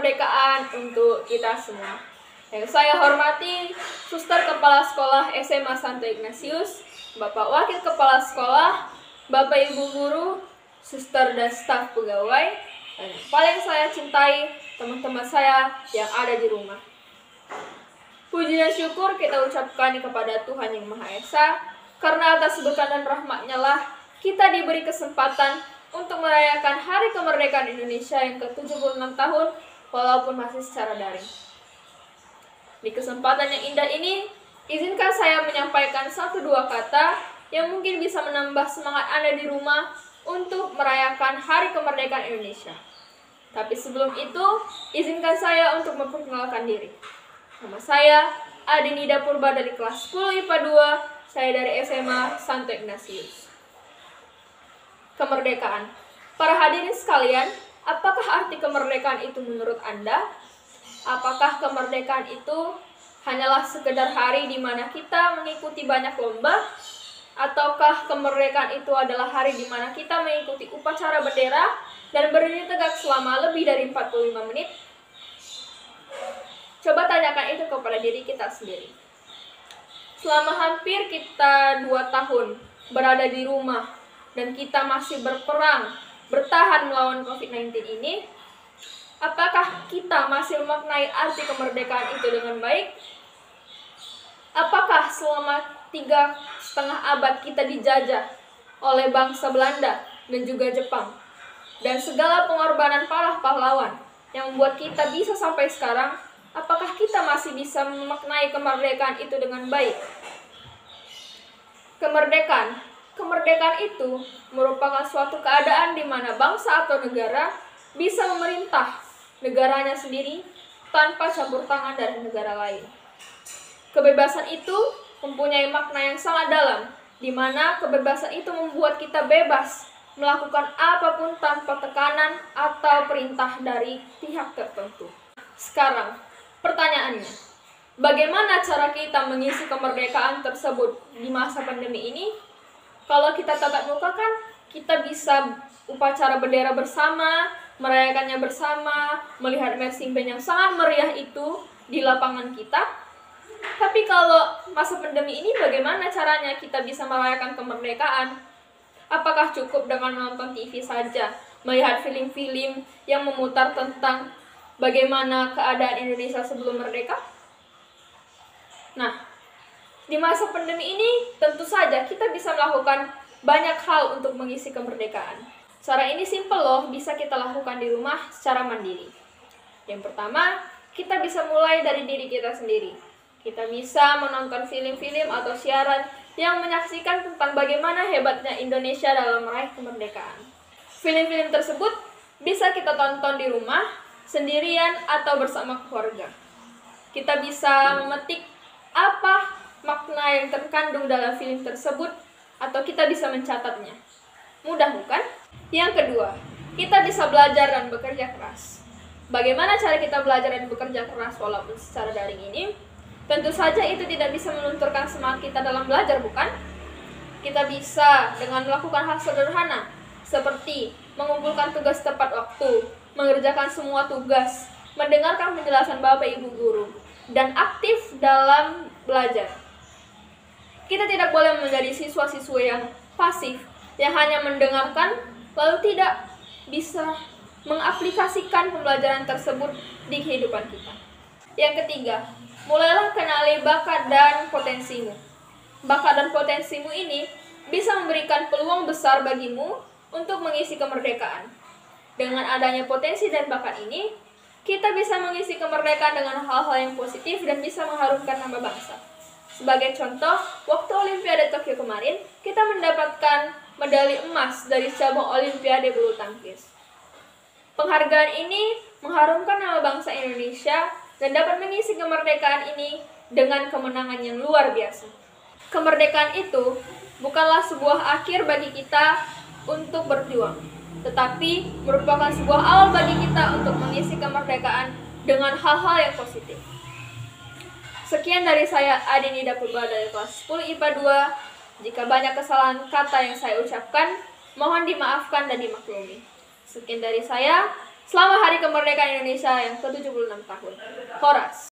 kemerdekaan untuk kita semua. Yang saya hormati Suster Kepala Sekolah SMA Santo Ignatius, Bapak Wakil Kepala Sekolah, Bapak Ibu Guru, Suster dan staf pegawai, dan yang paling saya cintai teman-teman saya yang ada di rumah. Puji dan syukur kita ucapkan kepada Tuhan Yang Maha Esa, karena atas berkat dan rahmat-Nya lah kita diberi kesempatan untuk merayakan Hari Kemerdekaan Indonesia yang ke-76 tahun walaupun masih secara daring. Di kesempatan yang indah ini, izinkan saya menyampaikan 1-2 kata yang mungkin bisa menambah semangat Anda di rumah untuk merayakan Hari Kemerdekaan Indonesia. Tapi sebelum itu, izinkan saya untuk memperkenalkan diri. Nama saya Adinida Purba dari kelas 10 IPA 2, saya dari SMA Santo Ignatius. Kemerdekaan. Para hadirin sekalian, apakah arti kemerdekaan itu menurut Anda? Apakah kemerdekaan itu hanyalah sekedar hari di mana kita mengikuti banyak lomba? Ataukah kemerdekaan itu adalah hari di mana kita mengikuti upacara bendera dan berdiri tegak selama lebih dari 45 menit? Coba tanyakan itu kepada diri kita sendiri. Selama hampir kita 2 tahun berada di rumah dan kita masih bertahan melawan COVID-19 ini, apakah kita masih memaknai arti kemerdekaan itu dengan baik? Apakah selama 3,5 abad kita dijajah oleh bangsa Belanda dan juga Jepang, dan segala pengorbanan para pahlawan yang membuat kita bisa sampai sekarang, apakah kita masih bisa memaknai kemerdekaan itu dengan baik? Kemerdekaan itu merupakan suatu keadaan di mana bangsa atau negara bisa memerintah negaranya sendiri tanpa campur tangan dari negara lain. Kebebasan itu mempunyai makna yang sangat dalam, di mana kebebasan itu membuat kita bebas melakukan apapun tanpa tekanan atau perintah dari pihak tertentu. Sekarang, pertanyaannya, bagaimana cara kita mengisi kemerdekaan tersebut di masa pandemi ini? Kalau kita tatap muka kan, kita bisa upacara bendera bersama, merayakannya bersama, melihat marching band yang sangat meriah itu di lapangan kita. Tapi kalau masa pandemi ini bagaimana caranya kita bisa merayakan kemerdekaan? Apakah cukup dengan menonton TV saja, melihat film-film yang memutar tentang bagaimana keadaan Indonesia sebelum merdeka? Nah, di masa pandemi ini tentu saja kita bisa melakukan banyak hal untuk mengisi kemerdekaan. Cara ini simple loh, bisa kita lakukan di rumah secara mandiri. Yang pertama, kita bisa mulai dari diri kita sendiri. Kita bisa menonton film-film atau siaran yang menyaksikan tentang bagaimana hebatnya Indonesia dalam meraih kemerdekaan. Film-film tersebut bisa kita tonton di rumah, sendirian, atau bersama keluarga. Kita bisa memetik apa makna yang terkandung dalam film tersebut, atau kita bisa mencatatnya. Mudah bukan? Yang kedua, kita bisa belajar dan bekerja keras. Bagaimana cara kita belajar dan bekerja keras walaupun secara daring ini? Tentu saja itu tidak bisa melunturkan semangat kita dalam belajar, bukan? Kita bisa dengan melakukan hal sederhana, seperti mengumpulkan tugas tepat waktu, mengerjakan semua tugas, mendengarkan penjelasan Bapak Ibu Guru, dan aktif dalam belajar. Kita tidak boleh menjadi siswa-siswa yang pasif, yang hanya mendengarkan, lalu tidak bisa mengaplikasikan pembelajaran tersebut di kehidupan kita. Yang ketiga, mulailah kenali bakat dan potensimu. Bakat dan potensimu ini bisa memberikan peluang besar bagimu untuk mengisi kemerdekaan. Dengan adanya potensi dan bakat ini, kita bisa mengisi kemerdekaan dengan hal-hal yang positif dan bisa mengharumkan nama bangsa. Sebagai contoh, waktu Olimpiade Tokyo kemarin, kita mendapatkan medali emas dari cabang Olimpiade bulu tangkis. Penghargaan ini mengharumkan nama bangsa Indonesia dan dapat mengisi kemerdekaan ini dengan kemenangan yang luar biasa. Kemerdekaan itu bukanlah sebuah akhir bagi kita untuk berjuang, tetapi merupakan sebuah awal bagi kita untuk mengisi kemerdekaan dengan hal-hal yang positif. Sekian dari saya, Adinida Purba dari kelas 10 IPA 2. Jika banyak kesalahan kata yang saya ucapkan, mohon dimaafkan dan dimaklumi. Sekian dari saya, Selamat Hari Kemerdekaan Indonesia yang ke-76 tahun. Horas.